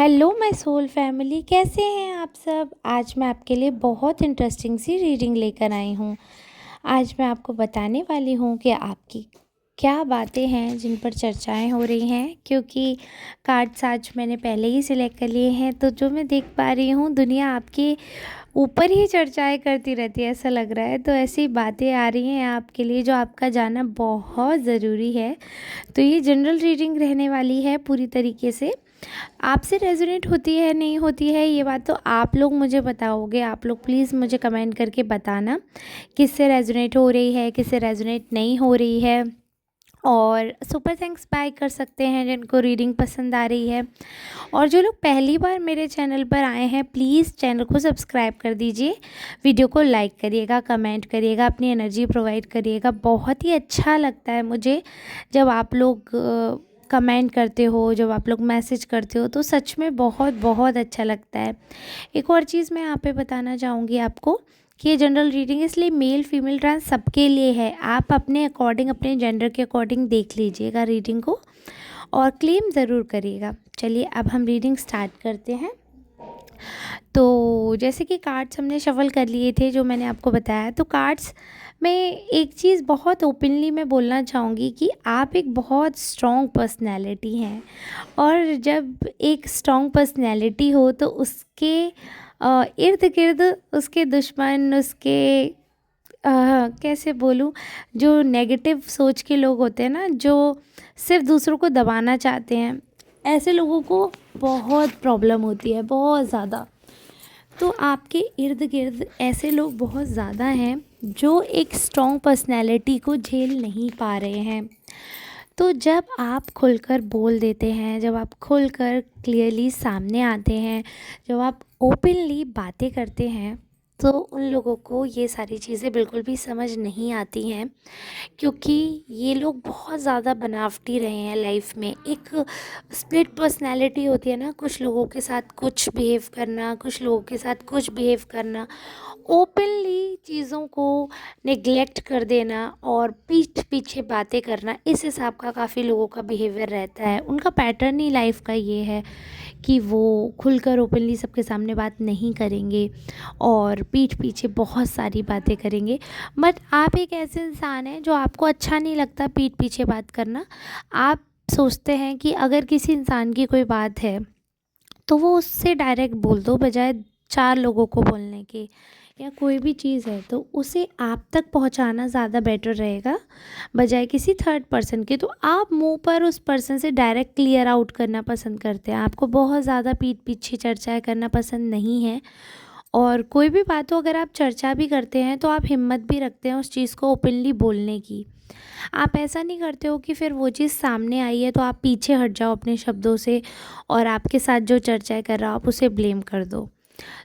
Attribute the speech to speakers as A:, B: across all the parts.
A: Hello my soul family, कैसे हैं आप सब। आज मैं आपके लिए बहुत इंटरेस्टिंग सी रीडिंग लेकर आई हूँ। आज मैं आपको बताने वाली हूँ कि आपकी क्या बातें हैं जिन पर चर्चाएं हो रही हैं, क्योंकि कार्ड्स आज मैंने पहले ही सिलेक्ट कर लिए हैं। तो जो मैं देख पा रही हूँ, दुनिया आपके ऊपर ही चर्चाएं करती रहती है, ऐसा लग रहा है। तो ऐसी बातें आ रही हैं आपके लिए जो आपका जानना बहुत ज़रूरी है। तो ये जनरल रीडिंग रहने वाली है पूरी तरीके से। आपसे रेजोनेट होती है नहीं होती है ये बात तो आप लोग मुझे बताओगे। आप लोग प्लीज़ मुझे कमेंट करके बताना किससे रेजोनेट हो रही है, किससे रेजोनेट नहीं हो रही है। और सुपर थैंक्स बाय कर सकते हैं जिनको रीडिंग पसंद आ रही है। और जो लोग पहली बार मेरे चैनल पर आए हैं, प्लीज़ चैनल को सब्सक्राइब कर दीजिए, वीडियो को लाइक करिएगा, कमेंट करिएगा, अपनी एनर्जी प्रोवाइड करिएगा। बहुत ही अच्छा लगता है मुझे जब आप लोग कमेंट करते हो, जब आप लोग मैसेज करते हो, तो सच में बहुत बहुत अच्छा लगता है। एक और चीज़ मैं यहाँ पे बताना चाहूँगी आपको कि ये जनरल रीडिंग इसलिए मेल फीमेल ट्रांस सबके लिए है। आप अपने अकॉर्डिंग, अपने जेंडर के अकॉर्डिंग देख लीजिएगा रीडिंग को और क्लेम ज़रूर करिएगा। चलिए अब हम रीडिंग स्टार्ट करते हैं। तो जैसे कि कार्ड्स हमने शफल कर लिए थे, जो मैंने आपको बताया, तो कार्ड्स में एक चीज़ बहुत ओपनली मैं बोलना चाहूँगी कि आप एक बहुत स्ट्रॉन्ग पर्सनैलिटी हैं। और जब एक स्ट्रॉन्ग पर्सनैलिटी हो तो उसके इर्द गिर्द उसके दुश्मन, उसके कैसे बोलूँ, जो नेगेटिव सोच के लोग होते हैं ना, जो सिर्फ दूसरों को दबाना चाहते हैं, ऐसे लोगों को बहुत प्रॉब्लम होती है, बहुत ज़्यादा। तो आपके इर्द गिर्द ऐसे लोग बहुत ज़्यादा हैं जो एक स्ट्रॉन्ग पर्सनैलिटी को झेल नहीं पा रहे हैं। तो जब आप खुलकर बोल देते हैं, जब आप खुलकर क्लियरली सामने आते हैं, जब आप ओपनली बातें करते हैं, तो उन लोगों को ये सारी चीज़ें बिल्कुल भी समझ नहीं आती हैं, क्योंकि ये लोग बहुत ज़्यादा बनावटी रहे हैं लाइफ में। एक स्प्लिट पर्सनैलिटी होती है ना, कुछ लोगों के साथ कुछ बिहेव करना, कुछ लोगों के साथ कुछ बिहेव करना, ओपनली चीज़ों को नेग्लेक्ट कर देना और पीठ पीछे बातें करना। इस हिसाब का काफ़ी लोगों का बिहेवियर रहता है। उनका पैटर्न ही लाइफ का ये है कि वो खुलकर ओपनली सबके सामने बात नहीं करेंगे और पीठ पीछे बहुत सारी बातें करेंगे। बट आप एक ऐसे इंसान हैं जो आपको अच्छा नहीं लगता पीठ पीछे बात करना। आप सोचते हैं कि अगर किसी इंसान की कोई बात है तो वो उससे डायरेक्ट बोल दो, बजाय चार लोगों को बोलने के। या कोई भी चीज़ है तो उसे आप तक पहुंचाना ज़्यादा बेटर रहेगा बजाय किसी थर्ड पर्सन के। तो आप मुंह पर उस पर्सन से डायरेक्ट क्लियर आउट करना पसंद करते हैं। आपको बहुत ज़्यादा पीठ पीछे चर्चाएं करना पसंद नहीं है। और कोई भी बात हो, अगर आप चर्चा भी करते हैं तो आप हिम्मत भी रखते हैं उस चीज़ को ओपनली बोलने की। आप ऐसा नहीं करते हो कि फिर वो चीज़ सामने आई है तो आप पीछे हट जाओ अपने शब्दों से और आपके साथ जो चर्चाएं कर रहा हो आप उसे ब्लेम कर दो।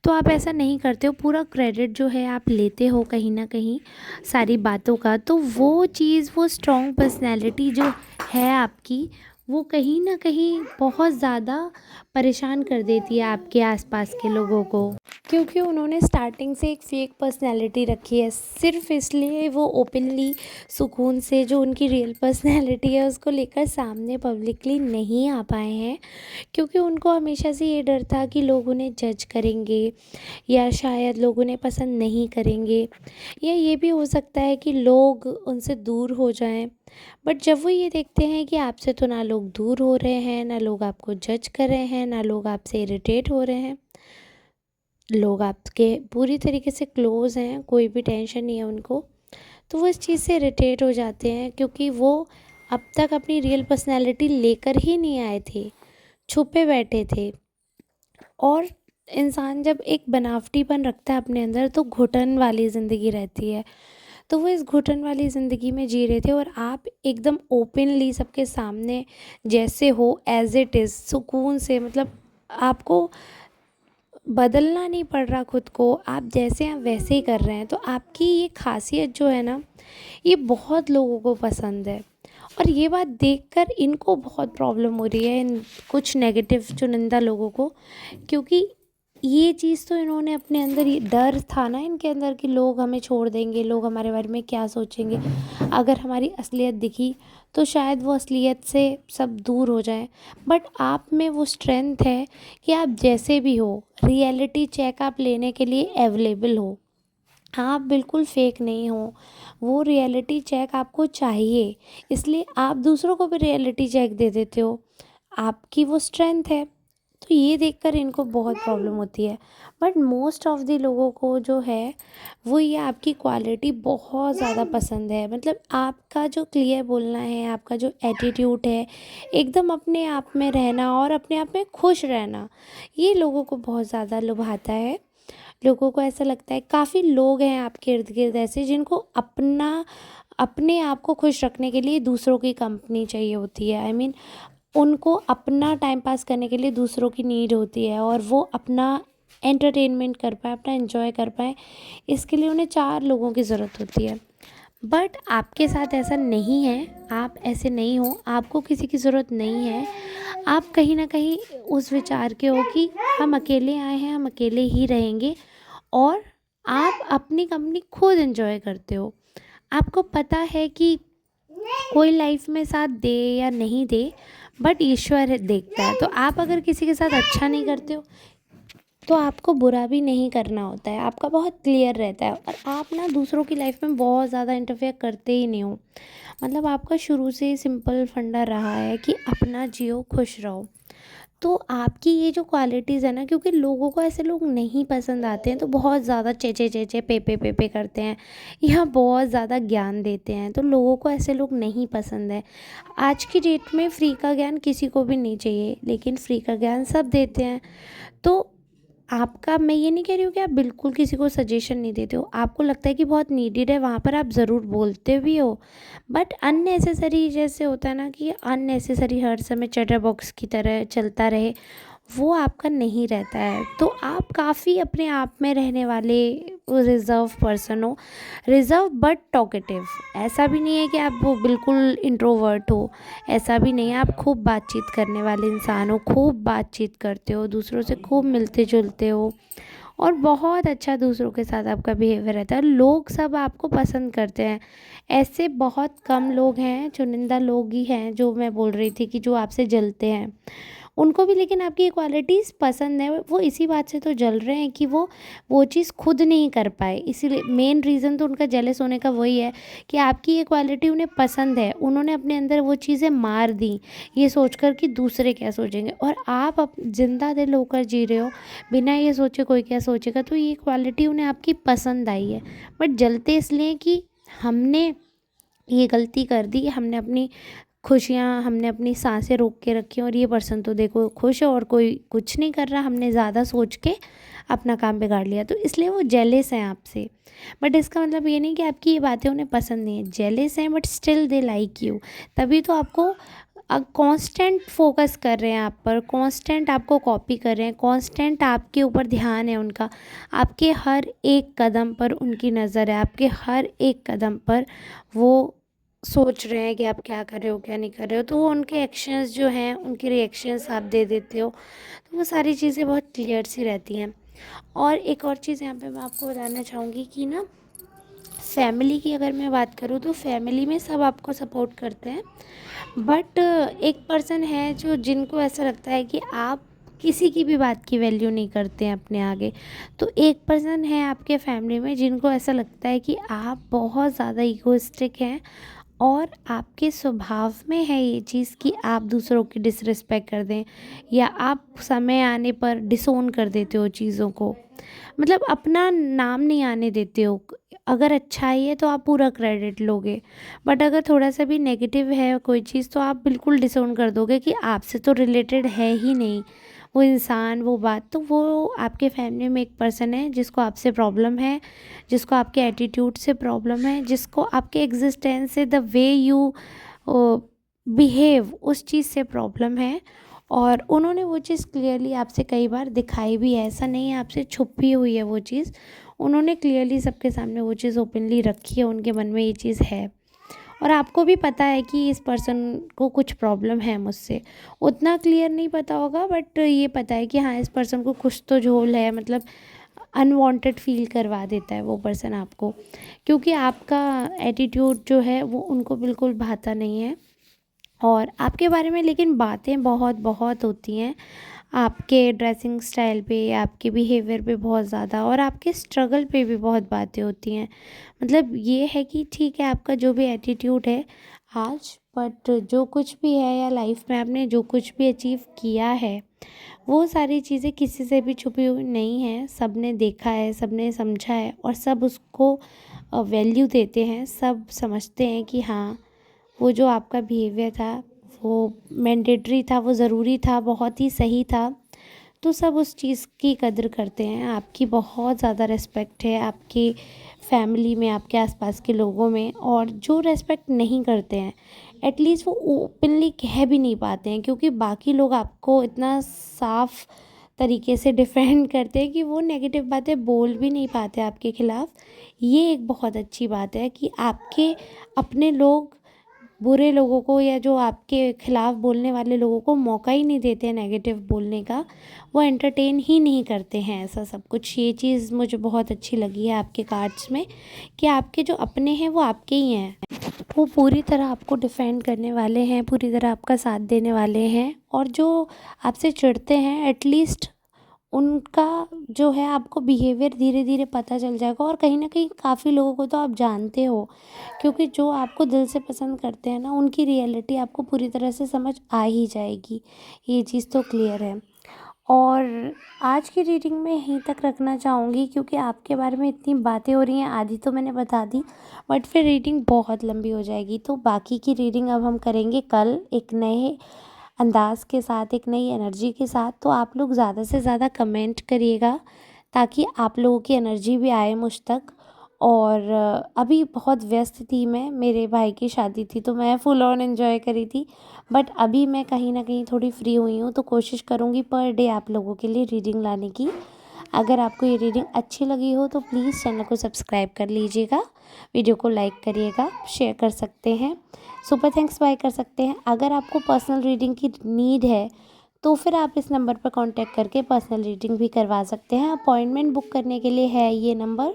A: तो आप ऐसा नहीं करते हो, पूरा क्रेडिट जो है आप लेते हो कहीं ना कहीं सारी बातों का। तो वो चीज़, वो स्ट्रॉन्ग पर्सनैलिटी जो है आपकी, वो कहीं ना कहीं बहुत ज़्यादा परेशान कर देती है आपके आसपास के लोगों को, क्योंकि उन्होंने स्टार्टिंग से एक फेक पर्सनैलिटी रखी है। सिर्फ इसलिए वो ओपनली सुकून से जो उनकी रियल पर्सनैलिटी है उसको लेकर सामने पब्लिकली नहीं आ पाए हैं, क्योंकि उनको हमेशा से ये डर था कि लोग उन्हें जज करेंगे या शायद लोग उन्हें पसंद नहीं करेंगे, या ये भी हो सकता है कि लोग उनसे दूर हो जाएं। बट जब वो ये देखते हैं कि आपसे तो ना लोग दूर हो रहे हैं, ना लोग आपको जज कर रहे हैं, ना लोग आपसे इरिटेट हो रहे हैं, लोग आपके पूरी तरीके से क्लोज़ हैं, कोई भी टेंशन नहीं है उनको, तो वो इस चीज़ से इरिटेट हो जाते हैं, क्योंकि वो अब तक अपनी रियल पर्सनैलिटी लेकर ही नहीं आए थे, छुपे बैठे थे। और इंसान जब एक बनावटीपन रखता है अपने अंदर तो घुटन वाली ज़िंदगी रहती है। तो वो इस घुटन वाली ज़िंदगी में जी रहे थे और आप एकदम ओपनली सबके सामने जैसे हो एज़ इट इज़ सुकून से, मतलब आपको बदलना नहीं पड़ रहा खुद को, आप जैसे हैं वैसे ही कर रहे हैं। तो आपकी ये खासियत जो है ना, ये बहुत लोगों को पसंद है। और ये बात देखकर इनको बहुत प्रॉब्लम हो रही है, इन कुछ नेगेटिव चुनिंदा लोगों को, क्योंकि ये चीज़ तो इन्होंने अपने अंदर, ये डर था ना इनके अंदर कि लोग हमें छोड़ देंगे, लोग हमारे बारे में क्या सोचेंगे। अगर हमारी असलियत दिखी तो शायद वो असलियत से सब दूर हो जाएं। बट आप में वो स्ट्रेंथ है कि आप जैसे भी हो, रियलिटी चेक आप लेने के लिए अवेलेबल हो। आप बिल्कुल फेक नहीं हो, वो रियलिटी चेक आपको चाहिए, इसलिए आप दूसरों को भी रियलिटी चेक दे देते हो। आपकी वो स्ट्रेंथ है। तो ये देखकर इनको बहुत प्रॉब्लम होती है। बट मोस्ट ऑफ द लोगों को जो है वो ये आपकी क्वालिटी बहुत ज़्यादा पसंद है। मतलब आपका जो क्लियर बोलना है, आपका जो एटीट्यूड है, एकदम अपने आप में रहना और अपने आप में खुश रहना, ये लोगों को बहुत ज़्यादा लुभाता है। लोगों को ऐसा लगता है, काफ़ी लोग हैं आपके इर्द गिर्द ऐसे जिनको अपने आप को खुश रखने के लिए दूसरों की कंपनी चाहिए होती है। उनको अपना टाइम पास करने के लिए दूसरों की नीड होती है, और वो अपना एंटरटेनमेंट कर पाए, अपना एंजॉय कर पाए, इसके लिए उन्हें 4 लोगों की ज़रूरत होती है। बट आपके साथ ऐसा नहीं है, आप ऐसे नहीं हो, आपको किसी की ज़रूरत नहीं है। आप कहीं ना कहीं उस विचार के हो कि हम अकेले आए हैं, हम अकेले ही रहेंगे, और आप अपनी कंपनी खुद एंजॉय करते हो। आपको पता है कि कोई लाइफ में साथ दे या नहीं दे, बट ईश्वर देखता है। तो आप अगर किसी के साथ अच्छा नहीं करते हो तो आपको बुरा भी नहीं करना होता है, आपका बहुत क्लियर रहता है, और आप ना दूसरों की लाइफ में बहुत ज़्यादा इंटरफेयर करते ही नहीं हो। मतलब आपका शुरू से ही सिंपल फंडा रहा है कि अपना जियो, खुश रहो। तो आपकी ये जो क्वालिटीज़ है ना, क्योंकि लोगों को ऐसे लोग नहीं पसंद आते हैं तो बहुत ज़्यादा चेचे चेचे पे करते हैं, या बहुत ज़्यादा ज्ञान देते हैं, तो लोगों को ऐसे लोग नहीं पसंद है। आज की डेट में फ्री का ज्ञान किसी को भी नहीं चाहिए, लेकिन फ्री का ज्ञान सब देते हैं। तो आपका, मैं ये नहीं कह रही हूँ कि आप बिल्कुल किसी को सजेशन नहीं देते हो, आपको लगता है कि बहुत नीडेड है, वहाँ पर आप ज़रूर बोलते भी हो। बट अननेसेसरी, जैसे होता है ना कि अननेसेसरी हर समय चैटर बॉक्स की तरह चलता रहे, वो आपका नहीं रहता है। तो आप काफ़ी अपने आप में रहने वाले रिज़र्व पर्सन हो, रिज़र्व बट टॉकेटिव। ऐसा भी नहीं है कि आप वो बिल्कुल इंट्रोवर्ट हो, ऐसा भी नहीं है। आप खूब बातचीत करने वाले इंसान हो, खूब बातचीत करते हो, दूसरों से खूब मिलते जुलते हो, और बहुत अच्छा दूसरों के साथ आपका बिहेवियर रहता है। लोग सब आपको पसंद करते हैं। ऐसे बहुत कम लोग हैं, चुनिंदा लोग ही हैं, जो मैं बोल रही थी कि जो आपसे जलते हैं उनको भी, लेकिन आपकी ये क्वालिटीज़ पसंद है। वो इसी बात से तो जल रहे हैं कि वो चीज़ खुद नहीं कर पाए, इसीलिए मेन रीज़न तो उनका जेलस होने का वही है कि आपकी ये क्वालिटी उन्हें पसंद है, उन्होंने अपने अंदर वो चीज़ें मार दी ये सोचकर कि दूसरे क्या सोचेंगे, और आप जिंदा दिल होकर जी रहे हो बिना ये सोचे कोई क्या सोचेगा। तो ये क्वालिटी उन्हें आपकी पसंद आई है, बट जलते इसलिए कि हमने ये गलती कर दी, हमने अपनी खुशियाँ, हमने अपनी सांसें रोक के रखी, और ये पर्सन तो देखो खुश है और कोई कुछ नहीं कर रहा, हमने ज़्यादा सोच के अपना काम बिगाड़ लिया, तो इसलिए वो जेलस हैं आपसे। बट इसका मतलब ये नहीं कि आपकी ये बातें उन्हें पसंद नहीं है, जेलस हैं but still they like you. तभी तो आपको कांस्टेंट फोकस कर रहे हैं आप पर, कांस्टेंट आपको कॉपी कर रहे हैं, कांस्टेंट आपके ऊपर ध्यान है उनका, आपके हर एक कदम पर उनकी नज़र है, आपके हर एक कदम पर वो सोच रहे हैं कि आप क्या कर रहे हो, क्या नहीं कर रहे हो। तो वो उनके एक्शंस जो हैं, उनके रिएक्शंस आप दे देते हो, तो वो सारी चीज़ें बहुत क्लियर सी रहती हैं। और एक और चीज़ यहाँ पे मैं आपको बताना चाहूँगी कि ना, फैमिली की अगर मैं बात करूँ तो फैमिली में सब आपको सपोर्ट करते हैं, बट एक पर्सन है जो, जिनको ऐसा लगता है कि आप किसी की भी बात की वैल्यू नहीं करते हैं अपने आगे। तो एक पर्सन है आपके फैमिली में जिनको ऐसा लगता है कि आप बहुत ज़्यादा ईगोइस्टिक हैं, और आपके स्वभाव में है ये चीज़ कि आप दूसरों की डिसरिस्पेक्ट कर दें, या आप समय आने पर डिसोन कर देते हो चीज़ों को, मतलब अपना नाम नहीं आने देते हो। अगर अच्छाई है तो आप पूरा क्रेडिट लोगे, बट अगर थोड़ा सा भी नेगेटिव है कोई चीज़ तो आप बिल्कुल डिसोन कर दोगे कि आपसे तो रिलेटेड है ही नहीं वो इंसान, वो बात। तो वो आपके फैमिली में एक पर्सन है जिसको आपसे प्रॉब्लम है, जिसको आपके एटीट्यूड से प्रॉब्लम है, जिसको आपके एग्जिस्टेंस से, द वे यू बिहेव, उस चीज़ से प्रॉब्लम है। और उन्होंने वो चीज़ क्लियरली आपसे कई बार दिखाई भी है, ऐसा नहीं है आपसे छुपी हुई है वो चीज़, उन्होंने क्लियरली सबके सामने वो चीज़ ओपनली रखी है, उनके मन में ये चीज़ है। और आपको भी पता है कि इस पर्सन को कुछ प्रॉब्लम है मुझसे। उतना क्लियर नहीं पता होगा, बट ये पता है कि हाँ, इस पर्सन को कुछ तो झोल है, मतलब अनवांटेड फ़ील करवा देता है वो पर्सन आपको, क्योंकि आपका एटीट्यूड जो है वो उनको बिल्कुल भाता नहीं है। और आपके बारे में लेकिन बातें बहुत बहुत होती हैं, आपके ड्रेसिंग स्टाइल पे, आपके बिहेवियर पे बहुत ज़्यादा, और आपके स्ट्रगल पे भी बहुत बातें होती हैं। मतलब ये है कि ठीक है, आपका जो भी एटीट्यूड है आज, बट जो कुछ भी है या लाइफ में आपने जो कुछ भी अचीव किया है, वो सारी चीज़ें किसी से भी छुपी हुई नहीं हैं। सब ने देखा है, सब ने समझा है, और सब उसको वैल्यू देते हैं। सब समझते हैं कि हाँ, वो जो आपका बिहेवियर था वो मैंडेटरी था, वो ज़रूरी था, बहुत ही सही था। तो सब उस चीज़ की कदर करते हैं। आपकी बहुत ज़्यादा रिस्पेक्ट है आपकी फैमिली में, आपके आसपास के लोगों में। और जो रिस्पेक्ट नहीं करते हैं, एटलीस्ट वो ओपनली कह भी नहीं पाते हैं, क्योंकि बाकी लोग आपको इतना साफ तरीके से डिफेंड करते हैं कि वो नेगेटिव बातें बोल भी नहीं पाते आपके खिलाफ। ये एक बहुत अच्छी बात है कि आपके अपने लोग बुरे लोगों को, या जो आपके खिलाफ बोलने वाले लोगों को मौका ही नहीं देते हैं नेगेटिव बोलने का। वो एंटरटेन ही नहीं करते हैं ऐसा सब कुछ। ये चीज़ मुझे बहुत अच्छी लगी है आपके कार्ड्स में, कि आपके जो अपने हैं वो आपके ही हैं। वो पूरी तरह आपको डिफेंड करने वाले हैं, पूरी तरह आपका साथ देने वाले हैं। और जो आपसे चिढ़ते हैं, एटलीस्ट उनका जो है आपको बिहेवियर धीरे धीरे पता चल जाएगा। और कहीं ना कहीं काफ़ी लोगों को तो आप जानते हो, क्योंकि जो आपको दिल से पसंद करते हैं ना, उनकी रियलिटी आपको पूरी तरह से समझ आ ही जाएगी। ये चीज़ तो क्लियर है। और आज की रीडिंग में यहीं तक रखना चाहूँगी, क्योंकि आपके बारे में इतनी बातें हो रही हैं। आधी तो मैंने बता दी, बट फिर रीडिंग बहुत लंबी हो जाएगी। तो बाकी की रीडिंग अब हम करेंगे कल, एक नए अंदाज के साथ, एक नई एनर्जी के साथ। तो आप लोग ज़्यादा से ज़्यादा कमेंट करिएगा, ताकि आप लोगों की एनर्जी भी आए मुझ तक। और अभी बहुत व्यस्त थी मैं, मेरे भाई की शादी थी तो मैं फुल ऑन एंजॉय करी थी। बट अभी मैं कहीं ना कहीं थोड़ी फ्री हुई हूँ, तो कोशिश करूँगी पर डे आप लोगों के लिए रीडिंग लाने की। अगर आपको ये रीडिंग अच्छी लगी हो तो प्लीज़ चैनल को सब्सक्राइब कर लीजिएगा, वीडियो को लाइक करिएगा, शेयर कर सकते हैं, सुपर थैंक्स बाय कर सकते हैं। अगर आपको पर्सनल रीडिंग की नीड है तो फिर आप इस नंबर पर कांटेक्ट करके पर्सनल रीडिंग भी करवा सकते हैं। अपॉइंटमेंट बुक करने के लिए है ये नंबर।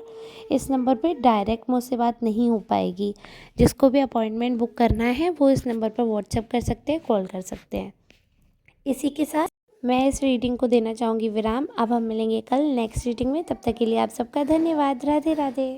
A: इस नंबर पे डायरेक्ट मुझसे बात नहीं हो पाएगी। जिसको भी अपॉइंटमेंट बुक करना है वो इस नंबर पर व्हाट्सएप कर सकते हैं, कॉल कर सकते हैं। इसी के साथ मैं इस रीडिंग को देना चाहूँगी विराम। अब हम मिलेंगे कल नेक्स्ट रीडिंग में। तब तक के लिए आप सबका धन्यवाद। राधे राधे।